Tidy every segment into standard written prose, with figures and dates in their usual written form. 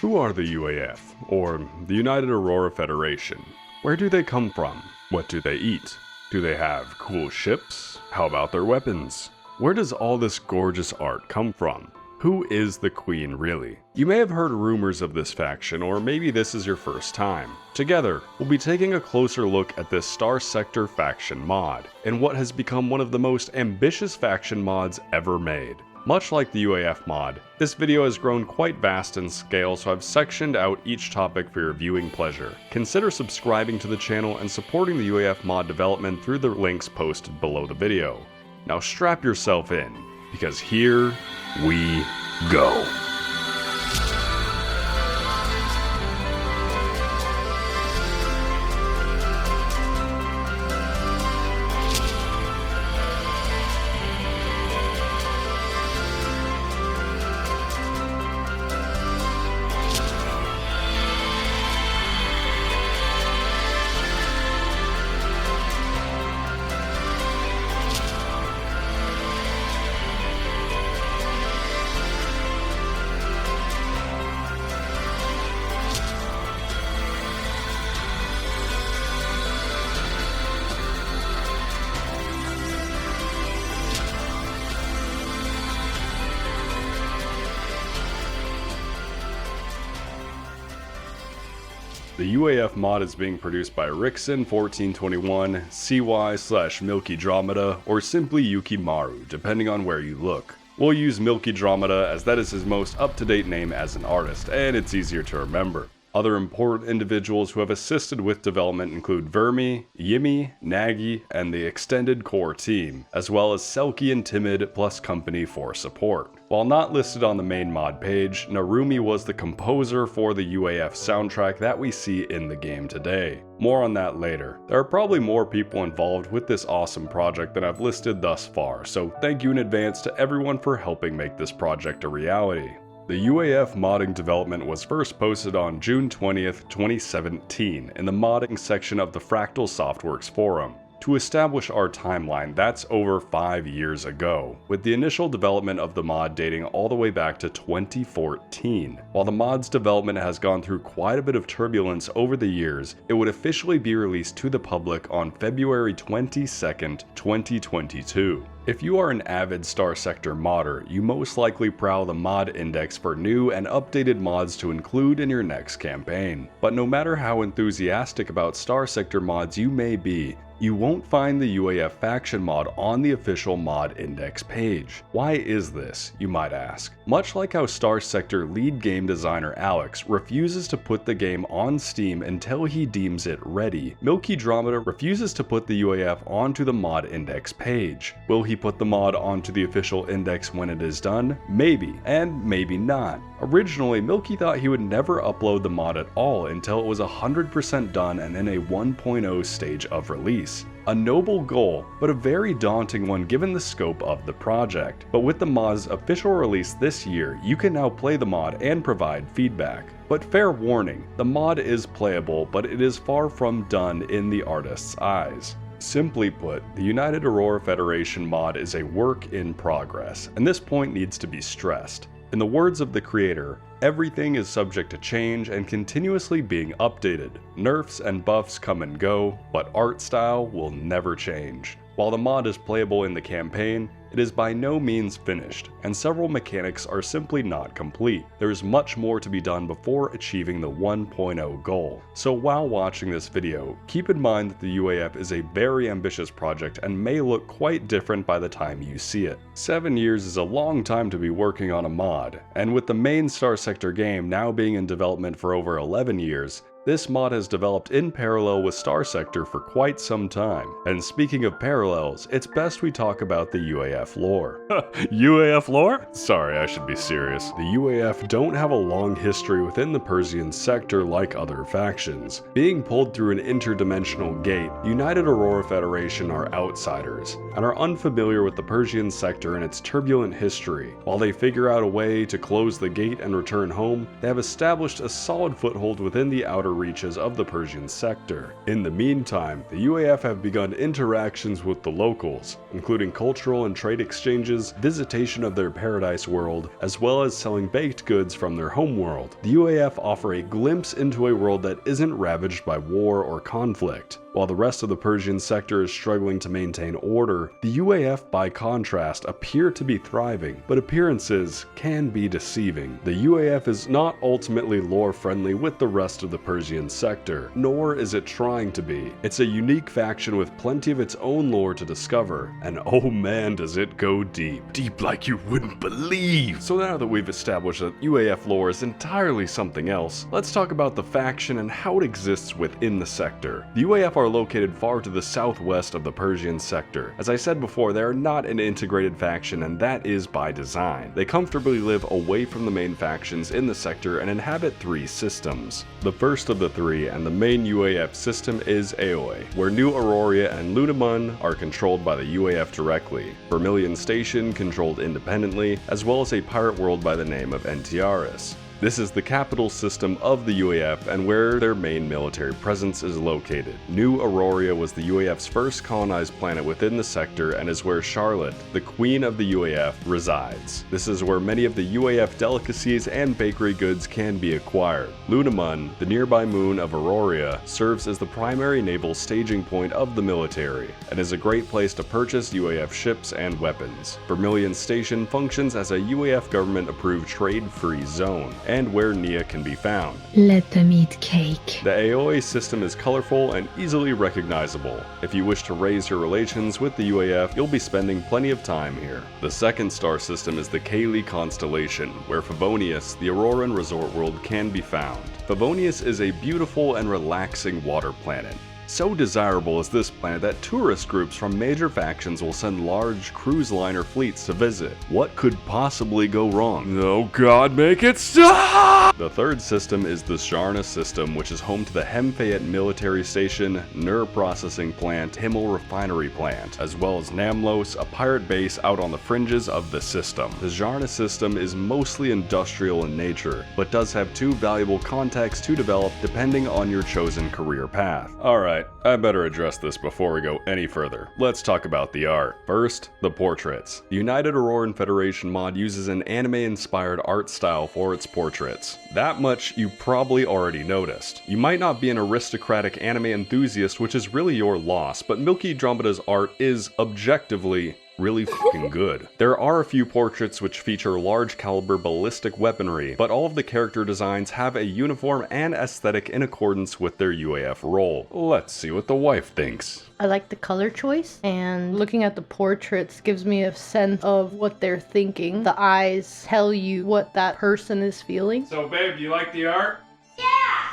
Who are the UAF, or the United Aurora Federation? Where do they come from? What do they eat? Do they have cool ships? How about their weapons? Where does all this gorgeous art come from? Who is the Queen really? You may have heard rumors of this faction, or maybe this is your first time. Together, we'll be taking a closer look at this Starsector faction mod, and what has become one of the most ambitious faction mods ever made. Much like the UAF mod, this video has grown quite vast in scale, so I've sectioned out each topic for your viewing pleasure. Consider subscribing to the channel and supporting the UAF mod development through the links posted below the video. Now strap yourself in, because here we go. The UAF mod is being produced by Rixon1421, CY/Milky-Dramata, or simply Yukimaru, depending on where you look. We'll use Milky-Dramata as that is his most up-to-date name as an artist, and it's easier to remember. Other important individuals who have assisted with development include Vermi, Yimi, Nagi, and the extended core team, as well as Selkie and Timid plus company for support. While not listed on the main mod page, Narumi was the composer for the UAF soundtrack that we see in the game today. More on that later. There are probably more people involved with this awesome project than I've listed thus far, so thank you in advance to everyone for helping make this project a reality. The UAF modding development was first posted on June 20th, 2017 in the modding section of the Fractal Softworks forum. To establish our timeline, that's over 5 years ago, with the initial development of the mod dating all the way back to 2014. While the mod's development has gone through quite a bit of turbulence over the years, it would officially be released to the public on February 22nd, 2022. If you are an avid Starsector modder, you most likely prowl the mod index for new and updated mods to include in your next campaign. But no matter how enthusiastic about Starsector mods you may be, you won't find the UAF faction mod on the official mod index page. Why is this, you might ask? Much like how Starsector lead game designer Alex refuses to put the game on Steam until he deems it ready, Milky-Dramata refuses to put the UAF onto the mod index page. Will he put the mod onto the official index when it is done? Maybe, and maybe not. Originally, Milky thought he would never upload the mod at all until it was 100% done and in a 1.0 stage of release. A noble goal, but a very daunting one given the scope of the project. But with the mod's official release this year, you can now play the mod and provide feedback. But fair warning, the mod is playable, but it is far from done in the artist's eyes. Simply put, the United Aurora Federation mod is a work in progress, and this point needs to be stressed. In the words of the creator, everything is subject to change and continuously being updated. Nerfs and buffs come and go, but art style will never change. While the mod is playable in the campaign, it is by no means finished, and several mechanics are simply not complete. There is much more to be done before achieving the 1.0 goal. So while watching this video, keep in mind that the UAF is a very ambitious project and may look quite different by the time you see it. 7 years is a long time to be working on a mod, and with the main Starsector game now being in development for over 11 years, this mod has developed in parallel with Starsector for quite some time. And speaking of parallels, it's best we talk about the UAF lore. UAF lore? Sorry, I should be serious. The UAF don't have a long history within the Persian sector like other factions. Being pulled through an interdimensional gate, United Aurora Federation are outsiders, and are unfamiliar with the Persian sector and its turbulent history. While they figure out a way to close the gate and return home, they have established a solid foothold within the outer reaches of the Persian sector. In the meantime, the UAF have begun interactions with the locals, including cultural and trade exchanges, visitation of their paradise world, as well as selling baked goods from their homeworld. The UAF offer a glimpse into a world that isn't ravaged by war or conflict. While the rest of the Persian sector is struggling to maintain order, the UAF by contrast appear to be thriving, but appearances can be deceiving. The UAF is not ultimately lore friendly with the rest of the Persian sector, nor is it trying to be. It's a unique faction with plenty of its own lore to discover, and oh man does it go deep. Deep like you wouldn't believe! So now that we've established that UAF lore is entirely something else, let's talk about the faction and how it exists within the sector. The UAF are located far to the southwest of the Persian sector. As I said before, they are not an integrated faction, and that is by design. They comfortably live away from the main factions in the sector and inhabit 3 systems. The first of the 3 and the main UAF system is Aoi, where New Aurora and Lunamun are controlled by the UAF directly, Vermilion Station controlled independently, as well as a pirate world by the name of Entiaris. This is the capital system of the UAF and where their main military presence is located. New Aurora was the UAF's first colonized planet within the sector and is where Charlotte, the queen of the UAF, resides. This is where many of the UAF delicacies and bakery goods can be acquired. Lunamun, the nearby moon of Aurora, serves as the primary naval staging point of the military and is a great place to purchase UAF ships and weapons. Vermilion Station functions as a UAF government-approved trade-free zone, and where Nia can be found. Let them eat cake. The Aoi system is colorful and easily recognizable. If you wish to raise your relations with the UAF, you'll be spending plenty of time here. The second star system is the Cayley constellation, where Favonius, the Auroran resort world, can be found. Favonius is a beautiful and relaxing water planet. So desirable is this planet that tourist groups from major factions will send large cruise liner fleets to visit. What could possibly go wrong? Oh god, make it stop! The third system is the Zharna system, which is home to the Hemfayet military station, Nur processing plant, Himmel refinery plant, as well as Namlos, a pirate base out on the fringes of the system. The Zharna system is mostly industrial in nature, but does have 2 valuable contacts to develop depending on your chosen career path. Alright, I better address this before we go any further. Let's talk about the art. First, the portraits. The United Aurora Federation mod uses an anime-inspired art style for its portraits. That much you probably already noticed. You might not be an aristocratic anime enthusiast, which is really your loss, but Milky Dromada's art is objectively really fucking good. There are a few portraits which feature large caliber ballistic weaponry, but all of the character designs have a uniform and aesthetic in accordance with their UAF role. Let's see what the wife thinks. I like the color choice, and looking at the portraits gives me a sense of what they're thinking. The eyes tell you what that person is feeling. So babe, you like the art?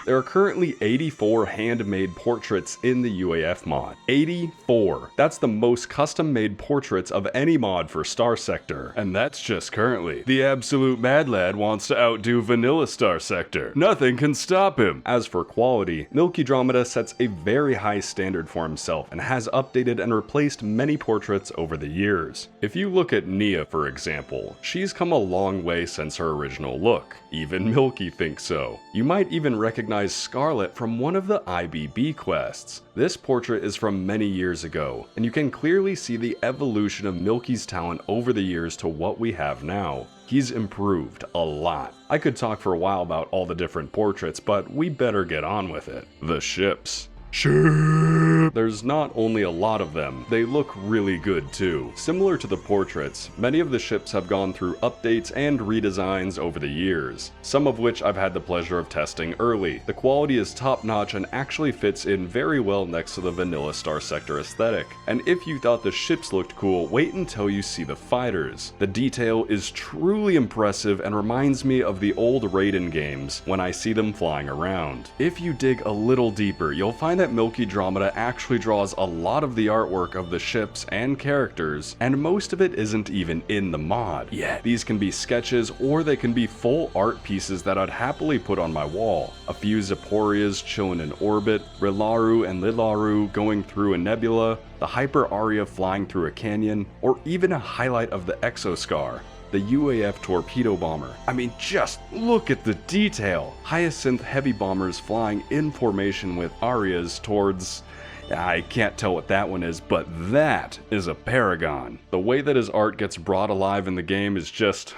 There are currently 84 handmade portraits in the UAF mod. 84! That's the most custom-made portraits of any mod for Starsector. And that's just currently. The absolute mad lad wants to outdo vanilla Starsector. Nothing can stop him! As for quality, Milky Dromada sets a very high standard for himself and has updated and replaced many portraits over the years. If you look at Nia, for example, she's come a long way since her original look. Even Milky thinks so. You might even recognize Scarlet from one of the IBB quests. This portrait is from many years ago, and you can clearly see the evolution of Milky's talent over the years to what we have now. He's improved a lot. I could talk for a while about all the different portraits, but we better get on with it. The ships. There's not only a lot of them, they look really good too. Similar to the portraits, many of the ships have gone through updates and redesigns over the years, some of which I've had the pleasure of testing early. The quality is top notch and actually fits in very well next to the vanilla Starsector aesthetic. And if you thought the ships looked cool, wait until you see the fighters. The detail is truly impressive and reminds me of the old Raiden games when I see them flying around. If you dig a little deeper, you'll find that Milky Dromada actually draws a lot of the artwork of the ships and characters, and most of it isn't even in the mod yet. These can be sketches or they can be full art pieces that I'd happily put on my wall. A few Zeporias chilling in orbit, Rilaru and Lilaru going through a nebula, the Hyper Aria flying through a canyon, or even a highlight of the Exoscar. the UAF torpedo bomber. I mean, just look at the detail! Hyacinth heavy bombers flying in formation with Arias towards... I can't tell what that one is, but that is a Paragon. The way that his art gets brought alive in the game is just...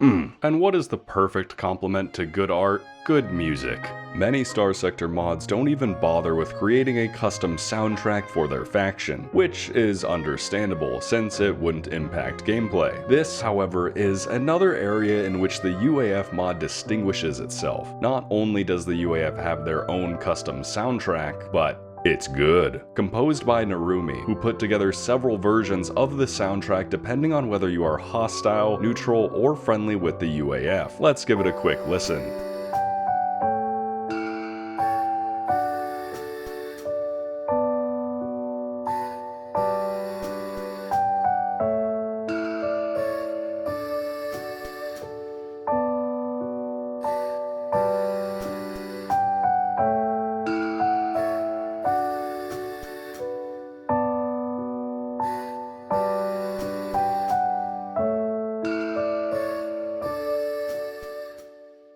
And what is the perfect complement to good art? Good music. Many Starsector mods don't even bother with creating a custom soundtrack for their faction, which is understandable since it wouldn't impact gameplay. This, however, is another area in which the UAF mod distinguishes itself. Not only does the UAF have their own custom soundtrack, but it's good. Composed by Narumi, who put together several versions of the soundtrack depending on whether you are hostile, neutral, or friendly with the UAF. Let's give it a quick listen.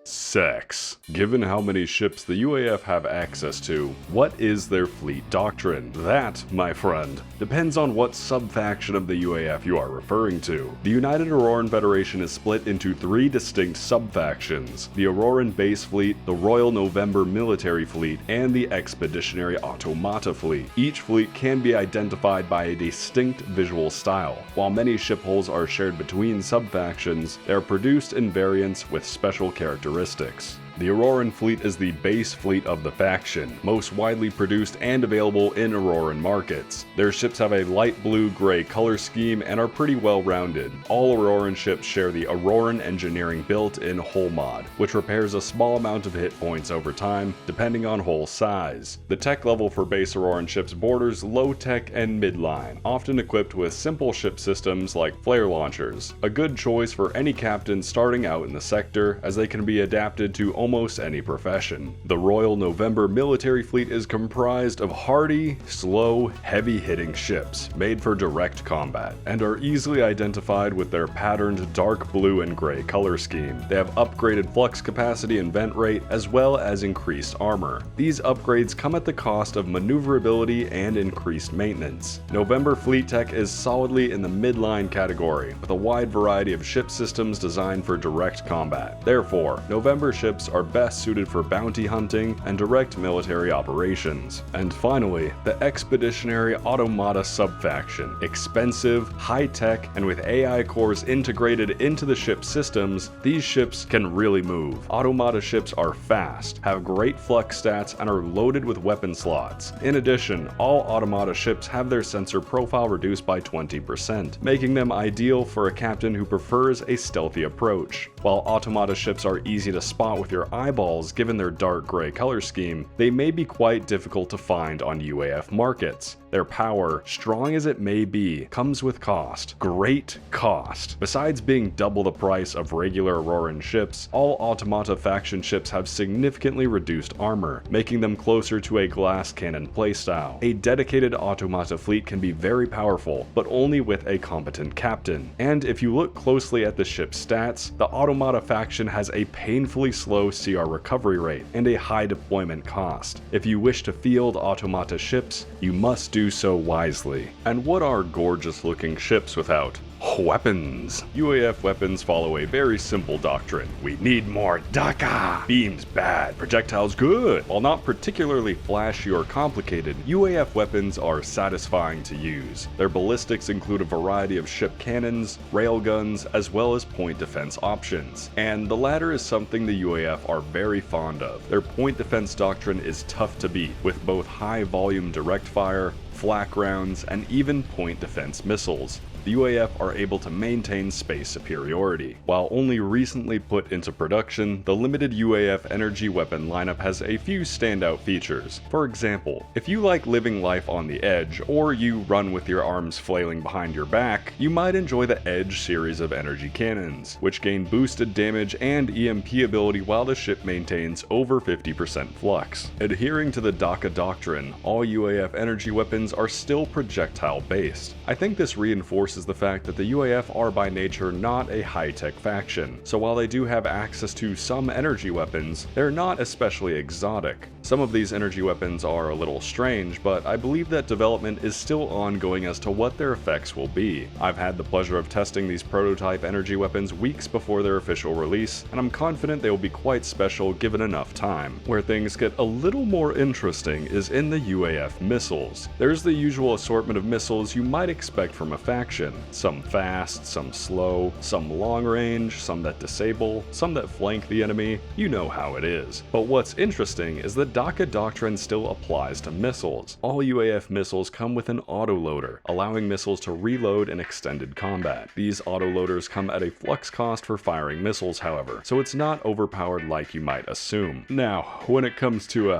Sex. Given how many ships the UAF have access to, what is their fleet doctrine? That, my friend, depends on what sub-faction of the UAF you are referring to. The United Aurora Federation is split into 3 distinct sub-factions: the Auroran Base Fleet, the Royal November Military Fleet, and the Expeditionary Automata Fleet. Each fleet can be identified by a distinct visual style. While many ship hulls are shared between sub-factions, they are produced in variants with special characteristics. The Auroran fleet is the base fleet of the faction, most widely produced and available in Auroran markets. Their ships have a light blue-gray color scheme and are pretty well rounded. All Auroran ships share the Auroran engineering built-in hull mod, which repairs a small amount of hit points over time, depending on hull size. The tech level for base Auroran ships borders low-tech and midline, often equipped with simple ship systems like flare launchers. A good choice for any captain starting out in the sector, as they can be adapted to almost any profession. The Royal November military fleet is comprised of hardy, slow, heavy-hitting ships made for direct combat, and are easily identified with their patterned dark blue and gray color scheme. They have upgraded flux capacity and vent rate, as well as increased armor. These upgrades come at the cost of maneuverability and increased maintenance. November fleet tech is solidly in the midline category, with a wide variety of ship systems designed for direct combat. Therefore, November ships are best suited for bounty hunting and direct military operations. And finally, the Expeditionary Automata sub-faction. Expensive, high-tech, and with AI cores integrated into the ship systems, these ships can really move. Automata ships are fast, have great flux stats, and are loaded with weapon slots. In addition, all Automata ships have their sensor profile reduced by 20%, making them ideal for a captain who prefers a stealthy approach. While Automata ships are easy to spot with your eyeballs given their dark gray color scheme, they may be quite difficult to find on UAF markets. Their power, strong as it may be, comes with cost. Great cost. Besides being double the price of regular Auroran ships, all Automata faction ships have significantly reduced armor, making them closer to a glass cannon playstyle. A dedicated Automata fleet can be very powerful, but only with a competent captain. And if you look closely at the ship's stats, the Automata faction has a painfully slow CR recovery rate and a high deployment cost. If you wish to field Automata ships, you must do so wisely. And what are gorgeous looking ships without weapons? UAF weapons follow a very simple doctrine. We need more DACA! Beams bad, projectiles good. While not particularly flashy or complicated, UAF weapons are satisfying to use. Their ballistics include a variety of ship cannons, railguns, as well as point defense options. And the latter is something the UAF are very fond of. Their point defense doctrine is tough to beat, with both high volume direct fire, flak rounds, and even point defense missiles. The UAF are able to maintain space superiority. While only recently put into production, the limited UAF energy weapon lineup has a few standout features. For example, if you like living life on the edge, or you run with your arms flailing behind your back, you might enjoy the Edge series of energy cannons, which gain boosted damage and EMP ability while the ship maintains over 50% flux. Adhering to the DACA doctrine, all UAF energy weapons are still projectile based. I think this reinforces course, is the fact that the UAF are by nature not a high-tech faction, so while they do have access to some energy weapons, they're not especially exotic. Some of these energy weapons are a little strange, but I believe that development is still ongoing as to what their effects will be. I've had the pleasure of testing these prototype energy weapons weeks before their official release, and I'm confident they will be quite special given enough time. Where things get a little more interesting is in the UAF missiles. There's the usual assortment of missiles you might expect from a faction. Some fast, some slow, some long range, some that disable, some that flank the enemy. You know how it is. But what's interesting is that Doctrine still applies to missiles. All UAF missiles come with an autoloader, allowing missiles to reload in extended combat. These autoloaders come at a flux cost for firing missiles, however, so it's not overpowered like you might assume. Now, when it comes to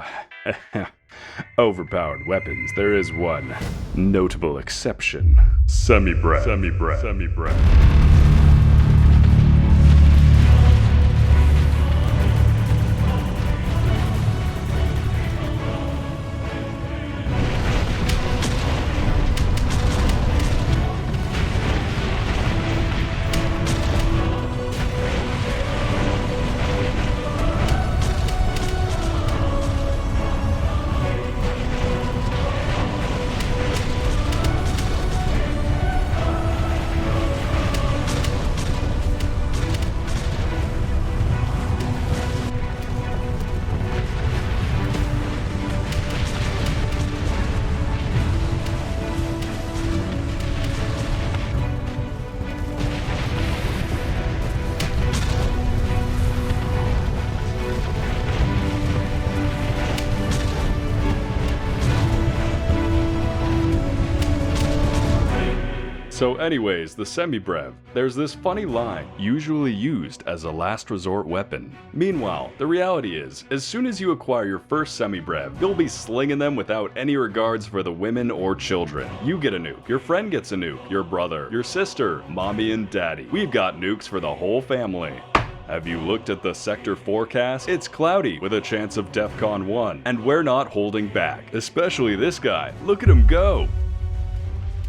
overpowered weapons, there is one notable exception. Semi-breath. So anyways, the semi-brev. There's this funny line, usually used as a last resort weapon. Meanwhile, the reality is, as soon as you acquire your first semi-brev, you'll be slinging them without any regards for the women or children. You get a nuke, your friend gets a nuke, your brother, your sister, mommy and daddy. We've got nukes for the whole family. Have you looked at the sector forecast? It's cloudy with a chance of DEFCON 1, and we're not holding back. Especially this guy. Look at him go!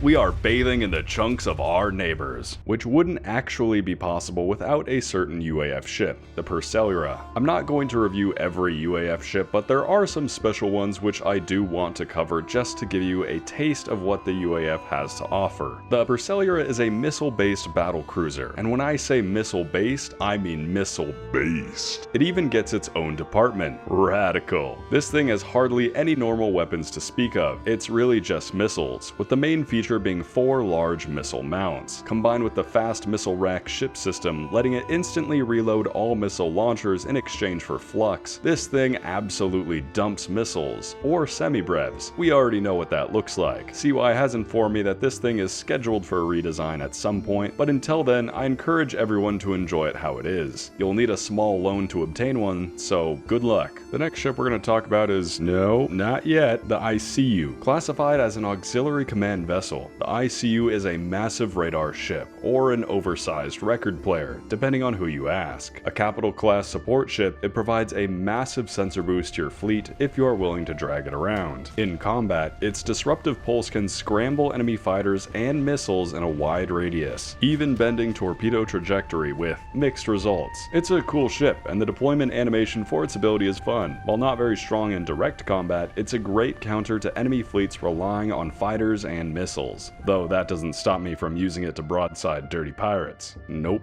We are bathing in the chunks of our neighbors, which wouldn't actually be possible without a certain UAF ship, the Persellura. I'm not going to review every UAF ship, but there are some special ones which I do want to cover just to give you a taste of what the UAF has to offer. The Persellura is a missile-based battle cruiser, and when I say missile-based, I mean missile-based. It even gets its own department. Radical. This thing has hardly any normal weapons to speak of. It's really just missiles, with the main feature being 4 large missile mounts, combined with the fast missile rack ship system, letting it instantly reload all missile launchers in exchange for flux. This thing absolutely dumps missiles, or semi-brevs. We already know what that looks like. CY has informed me that this thing is scheduled for a redesign at some point, but until then, I encourage everyone to enjoy it how it is. You'll need a small loan to obtain one, so good luck. The next ship we're going to talk about is, no, not yet, the ICU, classified as an auxiliary command vessel. The ICU is a massive radar ship, or an oversized record player, depending on who you ask. A capital class support ship, it provides a massive sensor boost to your fleet if you are willing to drag it around. In combat, its disruptive pulse can scramble enemy fighters and missiles in a wide radius, even bending torpedo trajectory with mixed results. It's a cool ship, and the deployment animation for its ability is fun. While not very strong in direct combat, it's a great counter to enemy fleets relying on fighters and missiles. Though that doesn't stop me from using it to broadside dirty pirates. Nope,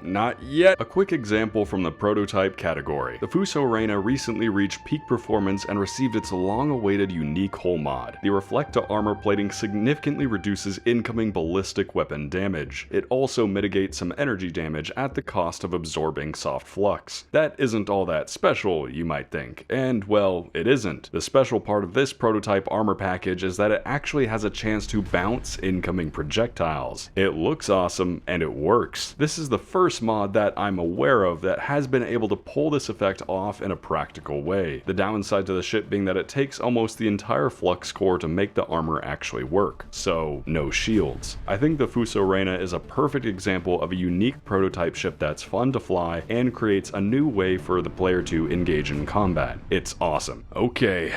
not yet. A quick example from the prototype category. The Fuso Reina recently reached peak performance and received its long-awaited unique hull mod. The Reflecta armor plating significantly reduces incoming ballistic weapon damage. It also mitigates some energy damage at the cost of absorbing soft flux. That isn't all that special, you might think. And, well, it isn't. The special part of this prototype armor package is that it actually has a chance to bounce incoming projectiles. It looks awesome, and it works. This is the first mod that I'm aware of that has been able to pull this effect off in a practical way. The downside to the ship being that it takes almost the entire flux core to make the armor actually work, so no shields. I think the Fuso Reina is a perfect example of a unique prototype ship that's fun to fly and creates a new way for the player to engage in combat. It's awesome. Okay.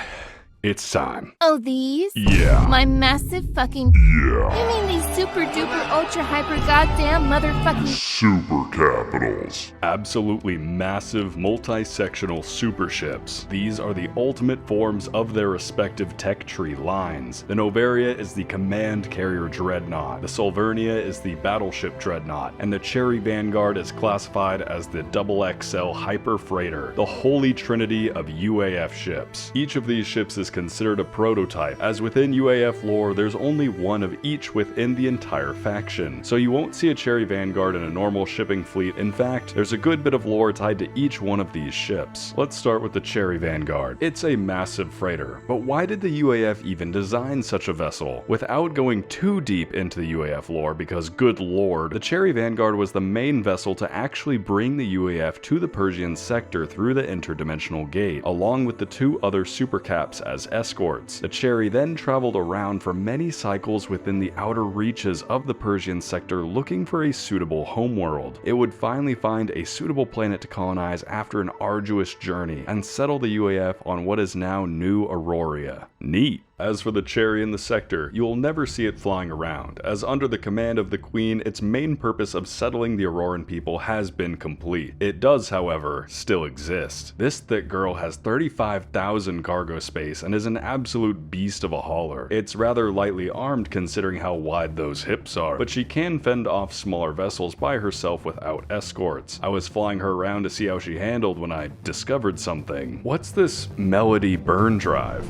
It's time. Oh, these? Yeah. My massive fucking... Yeah. You mean these super duper ultra hyper goddamn motherfucking... Supercapitals. Absolutely massive multi-sectional super ships. These are the ultimate forms of their respective tech tree lines. The Novaria is the command carrier dreadnought, the Solvernia is the battleship dreadnought, and the Cherry Vanguard is classified as the XXL hyper freighter, the holy trinity of UAF ships. Each of these ships is considered a prototype, as within UAF lore there's only one of each within the entire faction. So you won't see a Cherry Vanguard in a normal shipping fleet. In fact, there's a good bit of lore tied to each one of these ships. Let's start with the Cherry Vanguard. It's a massive freighter, but why did the UAF even design such a vessel? Without going too deep into the UAF lore, because good lord, the Cherry Vanguard was the main vessel to actually bring the UAF to the Persian sector through the interdimensional gate, along with the two other supercaps as escorts. The Cherry then traveled around for many cycles within the outer reaches of the Persian sector looking for a suitable homeworld. It would finally find a suitable planet to colonize after an arduous journey and settle the UAF on what is now New Aurora. Neat. As for the Cherry in the sector, you will never see it flying around, as under the command of the Queen, its main purpose of settling the Auroran people has been complete. It does, however, still exist. This thick girl has 35,000 cargo space and is an absolute beast of a hauler. It's rather lightly armed considering how wide those hips are, but she can fend off smaller vessels by herself without escorts. I was flying her around to see how she handled when I discovered something. What's this Melody burn drive?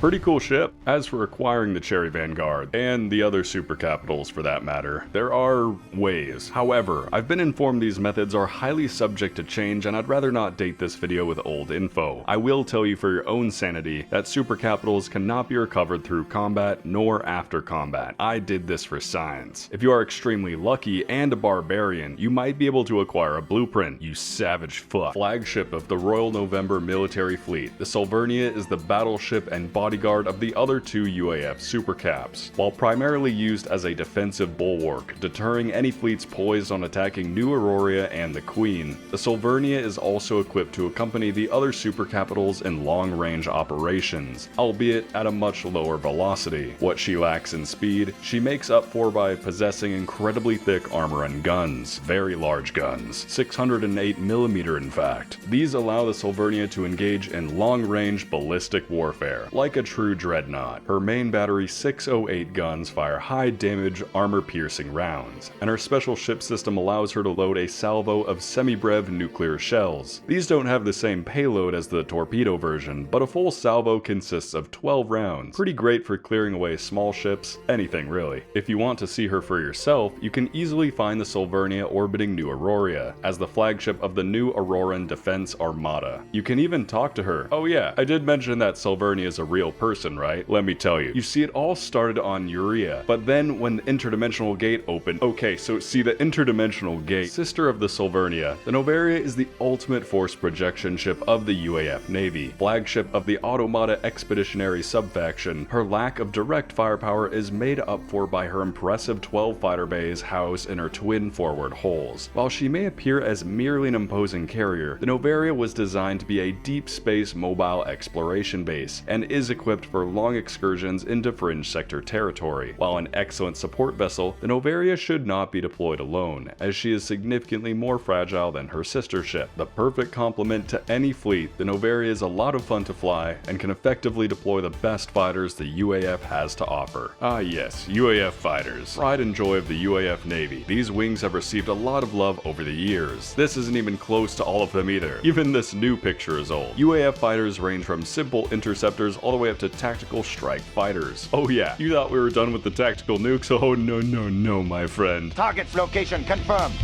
Pretty cool ship. As for acquiring the Cherry Vanguard, and the other supercapitals for that matter, there are ways. However, I've been informed these methods are highly subject to change, and I'd rather not date this video with old info. I will tell you for your own sanity that supercapitals cannot be recovered through combat nor after combat. I did this for science. If you are extremely lucky and a barbarian, you might be able to acquire a blueprint, you savage fuck. Flagship of the Royal November military fleet, the Solvernia is the battleship and bodyguard of the other two UAF supercaps. While primarily used as a defensive bulwark, deterring any fleets poised on attacking New Aurora and the Queen, the Solvernia is also equipped to accompany the other supercapitals in long-range operations, albeit at a much lower velocity. What she lacks in speed, she makes up for by possessing incredibly thick armor and guns, very large guns, 608mm in fact. These allow the Solvernia to engage in long-range ballistic warfare, like a true dreadnought. Her main battery 608 guns fire high damage armor piercing rounds, and her special ship system allows her to load a salvo of semi-brev nuclear shells. These don't have the same payload as the torpedo version, but a full salvo consists of 12 rounds. Pretty great for clearing away small ships, anything really. If you want to see her for yourself, you can easily find the Solvernia orbiting New Aurora, as the flagship of the New Auroran Defense Armada. You can even talk to her. Oh yeah, I did mention that Solvernia is a real person, right? Let me tell you. You see, it all started on Urea, but then when the interdimensional gate opened, okay, so see the interdimensional gate, sister of the Solvernia, the Novaria is the ultimate force projection ship of the UAF Navy, flagship of the Automata Expeditionary subfaction. Her lack of direct firepower is made up for by her impressive 12 fighter bays housed in her twin forward hulls. While she may appear as merely an imposing carrier, the Novaria was designed to be a deep space mobile exploration base, and is equipped for long excursions into fringe sector territory. While an excellent support vessel, the Novaria should not be deployed alone, as she is significantly more fragile than her sister ship. The perfect complement to any fleet, the Novaria is a lot of fun to fly, and can effectively deploy the best fighters the UAF has to offer. Ah yes, UAF fighters. Pride and joy of the UAF Navy. These wings have received a lot of love over the years. This isn't even close to all of them either. Even this new picture is old. UAF fighters range from simple interceptors all the way up to tactical strike fighters. Oh yeah, you thought we were done with the tactical nukes? Oh no, my friend. Target's location confirmed.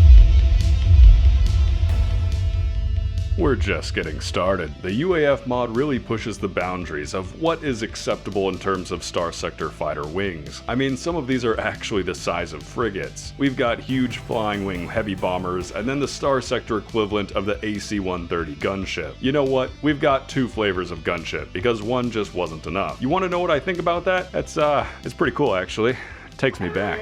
We're just getting started. The UAF mod really pushes the boundaries of what is acceptable in terms of Starsector fighter wings. I mean, some of these are actually the size of frigates. We've got huge flying wing heavy bombers, and then the Starsector equivalent of the AC-130 gunship. You know what? We've got two flavors of gunship, because one just wasn't enough. You want to know what I think about that? It's pretty cool actually. Takes me back.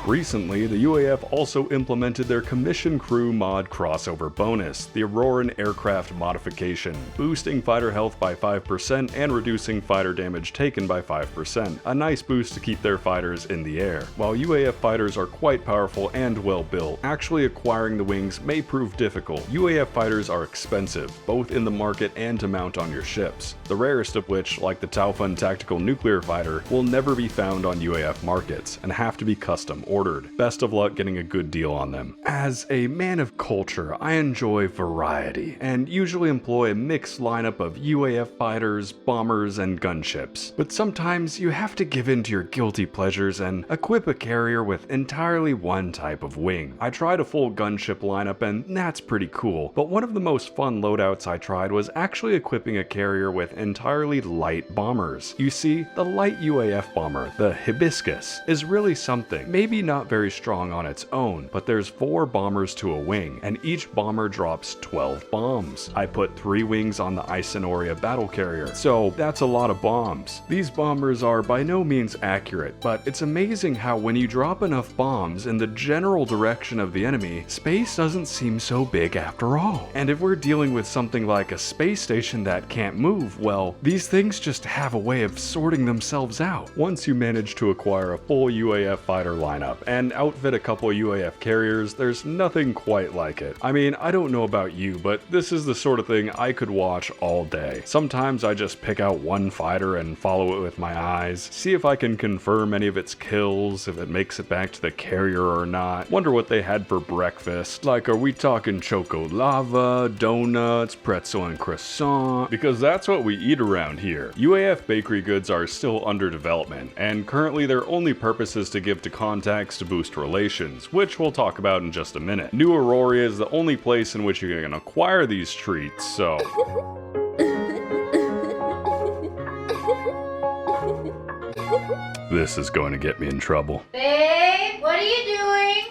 Recently, the UAF also implemented their Commission Crew mod crossover bonus, the Auroran Aircraft Modification, boosting fighter health by 5% and reducing fighter damage taken by 5%, a nice boost to keep their fighters in the air. While UAF fighters are quite powerful and well built, actually acquiring the wings may prove difficult. UAF fighters are expensive, both in the market and to mount on your ships, the rarest of which, like the Taufun Tactical Nuclear Fighter, will never be found on UAF markets and have to be custom ordered. Best of luck getting a good deal on them. As a man of culture, I enjoy variety and usually employ a mixed lineup of UAF fighters, bombers, and gunships. But sometimes you have to give in to your guilty pleasures and equip a carrier with entirely one type of wing. I tried a full gunship lineup and that's pretty cool, but one of the most fun loadouts I tried was actually equipping a carrier with entirely light bombers. You see, the light UAF bomber, the Hibiscus, is really something. Maybe not very strong on its own, but there's 4 bombers to a wing, and each bomber drops 12 bombs. I put 3 wings on the Isenoria battle carrier, so that's a lot of bombs. These bombers are by no means accurate, but it's amazing how when you drop enough bombs in the general direction of the enemy, space doesn't seem so big after all. And if we're dealing with something like a space station that can't move, well, these things just have a way of sorting themselves out. Once you manage to acquire a full UAF fighter lineup and outfit a couple UAF carriers, there's nothing quite like it. I mean, I don't know about you, but this is the sort of thing I could watch all day. Sometimes I just pick out one fighter and follow it with my eyes, see if I can confirm any of its kills, if it makes it back to the carrier or not, wonder what they had for breakfast. Like, are we talking choco lava, donuts, pretzel and croissant? Because that's what we eat around here. UAF bakery goods are still under development, and currently their only purpose is to give to contacts to boost relations, which we'll talk about in just a minute. New Aurora is the only place in which you can acquire these treats, so... This is going to get me in trouble. Babe, what are you doing?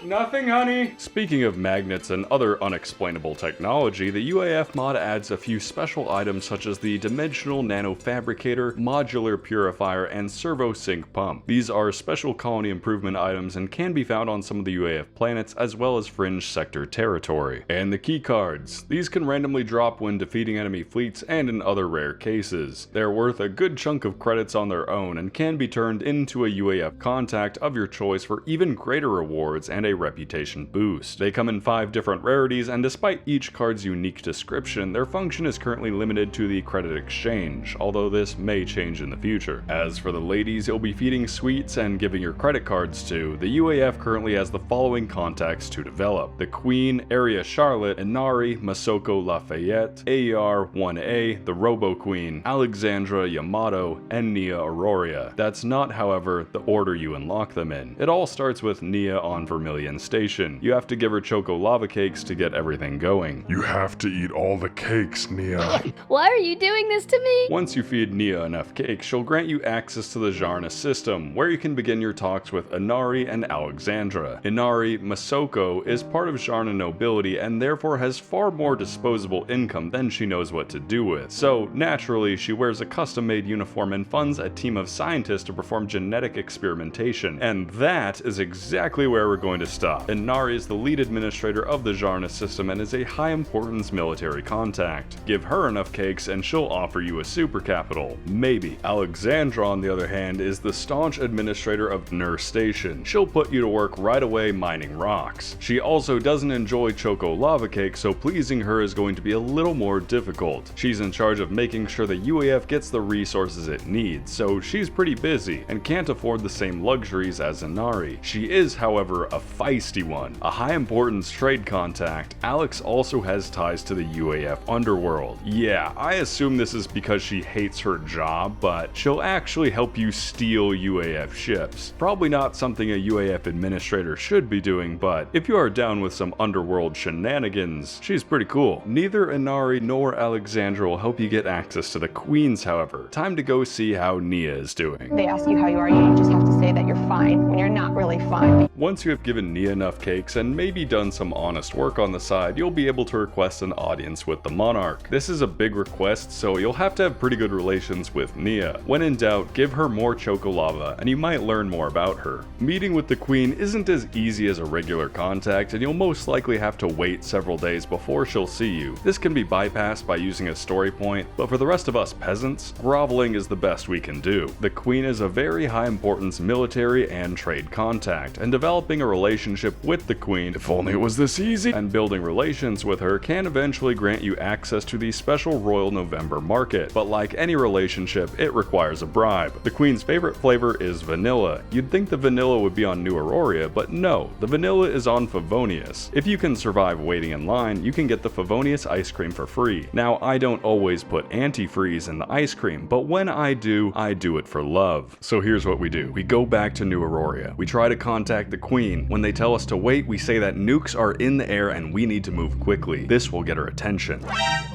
Nothing, honey. Speaking of magnets and other unexplainable technology, the UAF mod adds a few special items such as the Dimensional Nanofabricator, Modular Purifier, and Servo Sync Pump. These are special colony improvement items and can be found on some of the UAF planets as well as fringe sector territory. And the key cards. These can randomly drop when defeating enemy fleets and in other rare cases. They're worth a good chunk of credits on their own and can be turned into a UAF contact of your choice for even greater rewards and a reputation boost. They come in 5 different rarities, and despite each card's unique description, their function is currently limited to the credit exchange, although this may change in the future. As for the ladies you'll be feeding sweets and giving your credit cards to, the UAF currently has the following contacts to develop: the Queen, Area Charlotte, Inari, Masoko Lafayette, AER-1A, the Robo Queen, Alexandra Yamato, and Nia Aurora. That's not, however, the order you unlock them in. It all starts with Nia on Vermilion Station. You have to give her choco lava cakes to get everything going. You have to eat all the cakes, Nia. Why are you doing this to me? Once you feed Nia enough cakes, she'll grant you access to the Zharna system, where you can begin your talks with Inari and Alexandra. Inari, Masoko, is part of Zharna nobility and therefore has far more disposable income than she knows what to do with. So, naturally, she wears a custom-made uniform and funds a team of scientists to perform genetic experimentation, and that is exactly where we're going to stop. Inari is the lead administrator of the Zharna system and is a high-importance military contact. Give her enough cakes and she'll offer you a super capital. Maybe. Alexandra, on the other hand, is the staunch administrator of Nur Station. She'll put you to work right away mining rocks. She also doesn't enjoy choco lava cake, so pleasing her is going to be a little more difficult. She's in charge of making sure the UAF gets the resources it needs, so she's pretty busy and can't afford the same luxuries as Inari. She is, however, a fighter feisty one. A high importance trade contact, Alex also has ties to the UAF underworld. Yeah, I assume this is because she hates her job, but she'll actually help you steal UAF ships. Probably not something a UAF administrator should be doing, but if you are down with some underworld shenanigans, she's pretty cool. Neither Inari nor Alexandra will help you get access to the queens, however. Time to go see how Nia is doing. They ask you how you are, you just have to say that you're fine when you're not really fine. Once you have given Nia enough cakes and maybe done some honest work on the side, you'll be able to request an audience with the monarch. This is a big request, so you'll have to have pretty good relations with Nia. When in doubt, give her more chocolava and you might learn more about her. Meeting with the queen isn't as easy as a regular contact, and you'll most likely have to wait several days before she'll see you. This can be bypassed by using a story point, but for the rest of us peasants, groveling is the best we can do. The queen is a very high importance military and trade contact, and developing a relationship with the queen, if only it was this easy, and building relations with her can eventually grant you access to the special Royal November market. But like any relationship, it requires a bribe. The queen's favorite flavor is vanilla. You'd think the vanilla would be on New Aurora, but no, the vanilla is on Favonius. If you can survive waiting in line, you can get the Favonius ice cream for free. Now, I don't always put antifreeze in the ice cream, but when I do it for love. So here's what we do. We go back to New Aurora. We try to contact the queen. When they tell us to wait, we say that nukes are in the air and we need to move quickly. This will get her attention.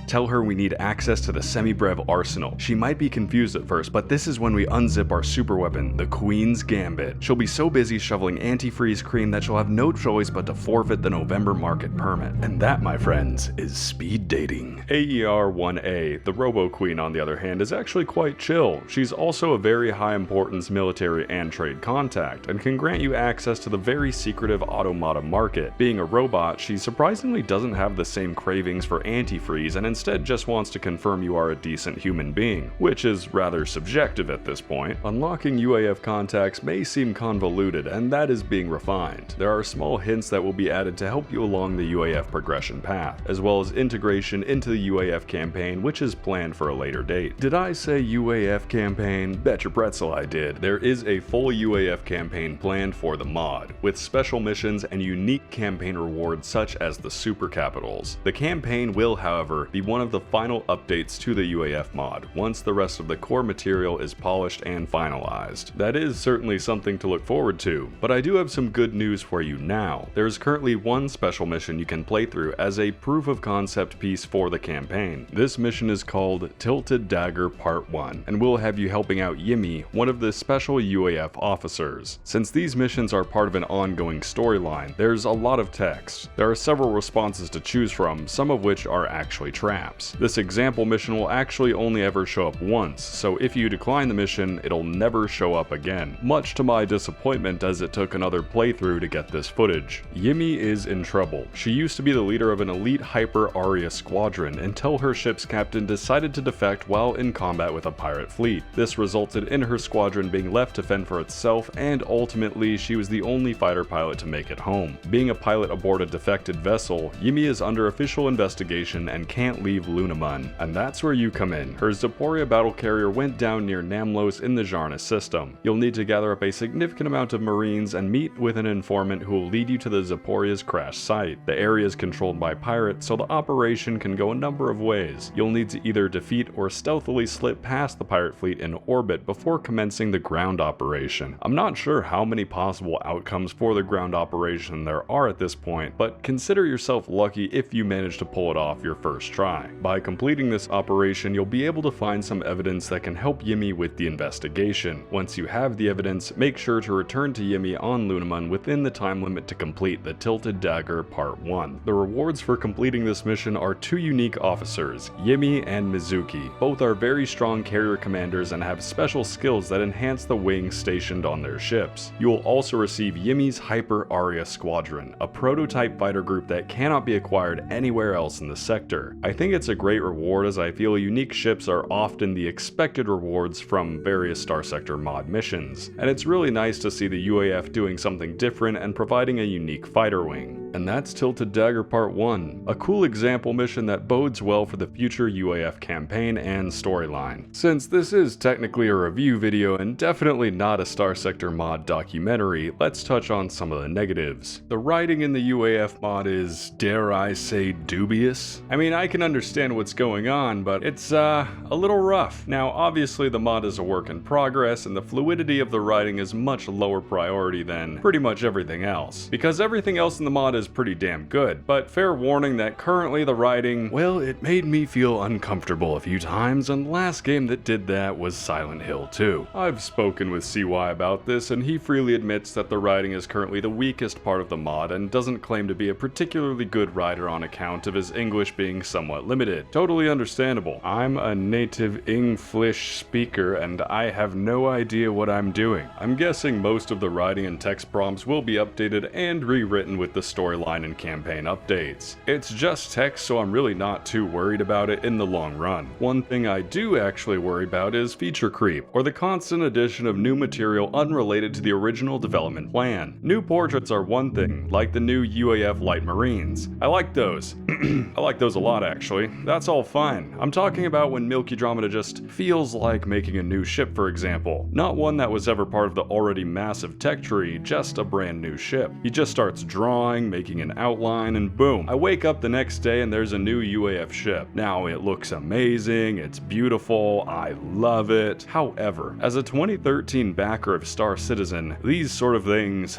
Tell her we need access to the semi-brev arsenal. She might be confused at first, but this is when we unzip our super weapon, the Queen's Gambit. She'll be so busy shoveling antifreeze cream that she'll have no choice but to forfeit the November market permit. And that, my friends, is speed dating. AER-1A, the Robo-Queen, on the other hand, is actually quite chill. She's also a very high importance military and trade contact, and can grant you access to the very secretive automata market. Being a robot, she surprisingly doesn't have the same cravings for antifreeze, and instead just wants to confirm you are a decent human being, which is rather subjective at this point. Unlocking UAF contacts may seem convoluted, and that is being refined. There are small hints that will be added to help you along the UAF progression path, as well as integration into the UAF campaign, which is planned for a later date. Did I say UAF campaign? Bet your pretzel I did. There is a full UAF campaign planned for the mod, with special missions and unique campaign rewards such as the Supercapitals. The campaign will, however, be one of the final updates to the UAF mod, once the rest of the core material is polished and finalized. That is certainly something to look forward to, but I do have some good news for you now. There is currently one special mission you can play through as a proof of concept piece for the campaign. This mission is called Tilted Dagger Part 1, and will have you helping out Yimi, one of the special UAF officers. Since these missions are part of an ongoing storyline, there's a lot of text. There are several responses to choose from, some of which are actually traps. This example mission will actually only ever show up once, so if you decline the mission, it'll never show up again, much to my disappointment as it took another playthrough to get this footage. Yimi is in trouble. She used to be the leader of an elite Hyper Aria squadron until her ship's captain decided to defect while in combat with a pirate fleet. This resulted in her squadron being left to fend for itself, and ultimately she was the only fighter pilot to make it home. Being a pilot aboard a defected vessel, Yimi is under official investigation and can't leave Lunamun, and that's where you come in. Her Zaporia battle carrier went down near Namlos in the Zharna system. You'll need to gather up a significant amount of marines and meet with an informant who will lead you to the Zaporia's crash site. The area is controlled by pirates, so the operation can go a number of ways. You'll need to either defeat or stealthily slip past the pirate fleet in orbit before commencing the ground operation. I'm not sure how many possible outcomes for the ground operation there are at this point, but consider yourself lucky if you manage to pull it off your first try. By completing this operation, you'll be able to find some evidence that can help Yimi with the investigation. Once you have the evidence, make sure to return to Yimi on Lunamun within the time limit to complete the Tilted Dagger Part 1. The rewards for completing this mission are two unique officers, Yimi and Mizuki. Both are very strong carrier commanders and have special skills that enhance the wings stationed on their ships. You will also receive Yimi's Hyper Aria Squadron, a prototype fighter group that cannot be acquired anywhere else in the sector. I think it's a great reward, as I feel unique ships are often the expected rewards from various Starsector mod missions, and it's really nice to see the UAF doing something different and providing a unique fighter wing. and that's Tilted Dagger Part 1, a cool example mission that bodes well for the future UAF campaign and storyline. Since this is technically a review video and definitely not a Starsector mod documentary, let's touch on some of the negatives. The writing in the UAF mod is, dare I say, dubious? I mean, I can understand what's going on, but it's a little rough. Now, obviously the mod is a work in progress, and the fluidity of the writing is much lower priority than pretty much everything else, because everything else in the mod is pretty damn good. But fair warning that currently the writing, well, it made me feel uncomfortable a few times, and the last game that did that was Silent Hill 2. I've spoken with CY about this, and he freely admits that the writing is currently the weakest part of the mod and doesn't claim to be a particularly good writer on account of his English being somewhat limited. Totally understandable. I'm a native English speaker and I have no idea what I'm doing. I'm guessing most of the writing and text prompts will be updated and rewritten with the storyline and campaign updates. It's just text, so I'm really not too worried about it in the long run. One thing I do actually worry about is feature creep, or the constant addition of new material unrelated to the original development plan. New portraits are one thing, like the new UAF Light Marines. I like those. I like those a lot, actually. That's all fine. I'm talking about when Milky Dromeda just feels like making a new ship, for example. Not one that was ever part of the already massive tech tree, just a brand new ship. He just starts drawing, making an outline, and boom. I wake up the next day and there's a new UAF ship. Now, it looks amazing, it's beautiful, I love it. However, as a 2013 backer of Star Citizen, these sort of things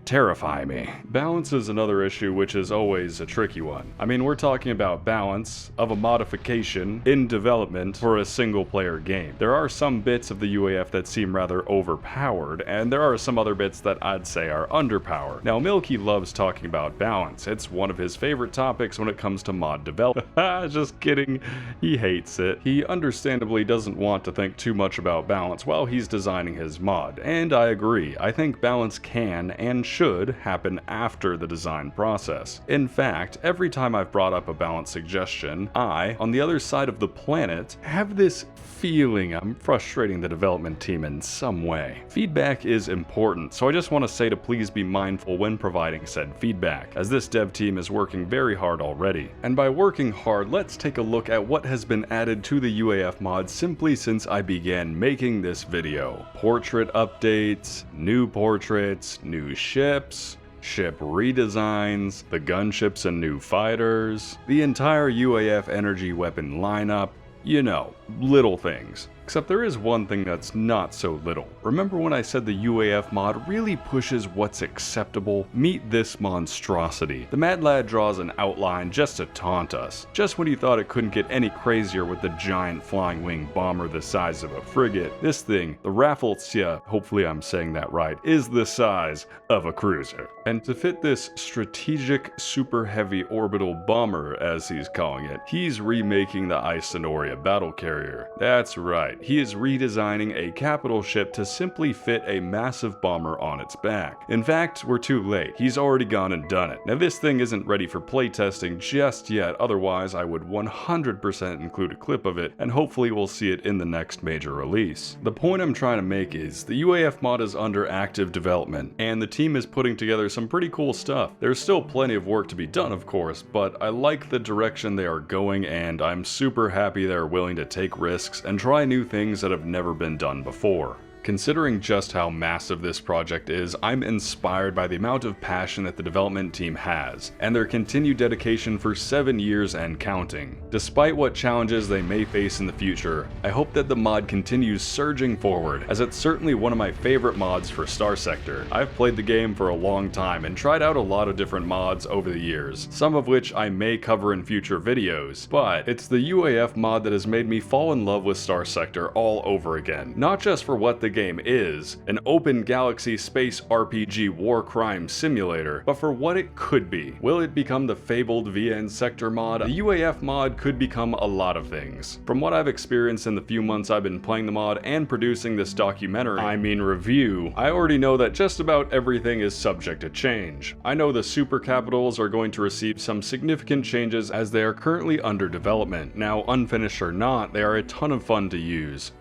terrify me. Balance is another issue, which is always a tricky one. I mean, we're talking about balance of a modification in development for a single player game. There are some bits of the UAF that seem rather overpowered, and there are some other bits that I'd say are underpowered. Now, Milky loves talking about balance. It's one of his favorite topics when it comes to mod development. Just kidding. He hates it. He understandably doesn't want to think too much about balance while he's designing his mod, and I agree. I think balance can and should happen after the design process. In fact, every time I've brought up a balance suggestion, I, on the other side of the planet, have this feeling I'm frustrating the development team in some way. Feedback is important, so I just want to say to please be mindful when providing said feedback, as this dev team is working very hard already. And by working hard, let's take a look at what has been added to the UAF mod simply since I began making this video. Portrait updates, new portraits, new ships, ship redesigns, the gunships and new fighters, the entire UAF energy weapon lineup, you know, little things. Except there is one thing that's not so little. Remember when I said the UAF mod really pushes what's acceptable? Meet this monstrosity. The Mad Lad draws an outline just to taunt us. Just when you thought it couldn't get any crazier with the giant flying wing bomber the size of a frigate, this thing, the Rafflesia, hopefully I'm saying that right, is the size of a cruiser. And to fit this strategic super heavy orbital bomber, as he's calling it, he's remaking the Isonoria battle carrier. That's right. He is redesigning a capital ship to simply fit a massive bomber on its back. In fact, we're too late. He's already gone and done it. Now, this thing isn't ready for playtesting just yet, otherwise I would 100% include a clip of it, and hopefully we'll see it in the next major release. The point I'm trying to make is, the UAF mod is under active development, and the team is putting together some pretty cool stuff. There's still plenty of work to be done, of course, but I like the direction they are going, and I'm super happy they're willing to take risks and try new things that have never been done before. Considering just how massive this project is, I'm inspired by the amount of passion that the development team has, and their continued dedication for 7 years and counting. Despite what challenges they may face in the future, I hope that the mod continues surging forward, as it's certainly one of my favorite mods for Starsector. I've played the game for a long time and tried out a lot of different mods over the years, some of which I may cover in future videos, but it's the UAF mod that has made me fall in love with Starsector all over again. Not just for what the game is, an open galaxy space RPG war crime simulator, but for what it could be. Will it become the fabled VN Sector mod? The UAF mod could become a lot of things. From what I've experienced in the few months I've been playing the mod and producing this review, I already know that just about everything is subject to change. I know the Supercapitals are going to receive some significant changes as they are currently under development. Now, unfinished or not, they are a ton of fun to use.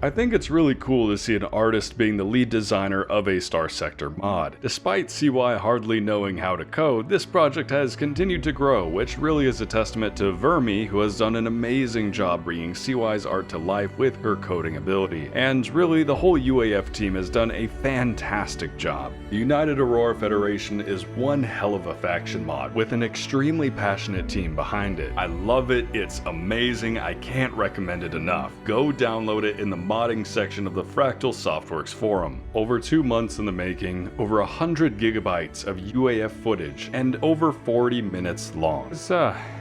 I think it's really cool to see an artist being the lead designer of a Starsector mod. Despite CY hardly knowing how to code, this project has continued to grow, which really is a testament to Vermi, who has done an amazing job bringing CY's art to life with her coding ability. And really, the whole UAF team has done a fantastic job. The United Aurora Federation is one hell of a faction mod, with an extremely passionate team behind it. I love it, it's amazing, I can't recommend it enough. Go download it in the modding section of the Fractal Softworks forum. Over 2 months in the making, over 100 gigabytes of UAF footage, and over 40 minutes long.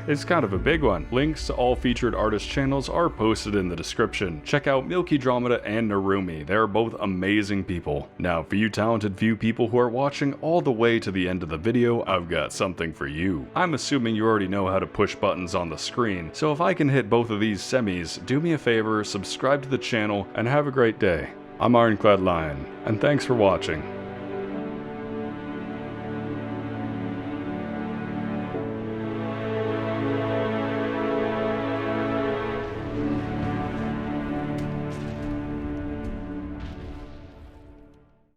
It's kind of a big one. Links to all featured artist channels are posted in the description. Check out Milky Dromeda and Narumi, they're both amazing people. Now for you talented few people who are watching all the way to the end of the video, I've got something for you. I'm assuming you already know how to push buttons on the screen, so if I can hit both of these semis, do me a favor, subscribe to the channel, and have a great day. I'm IroncladLion, and thanks for watching.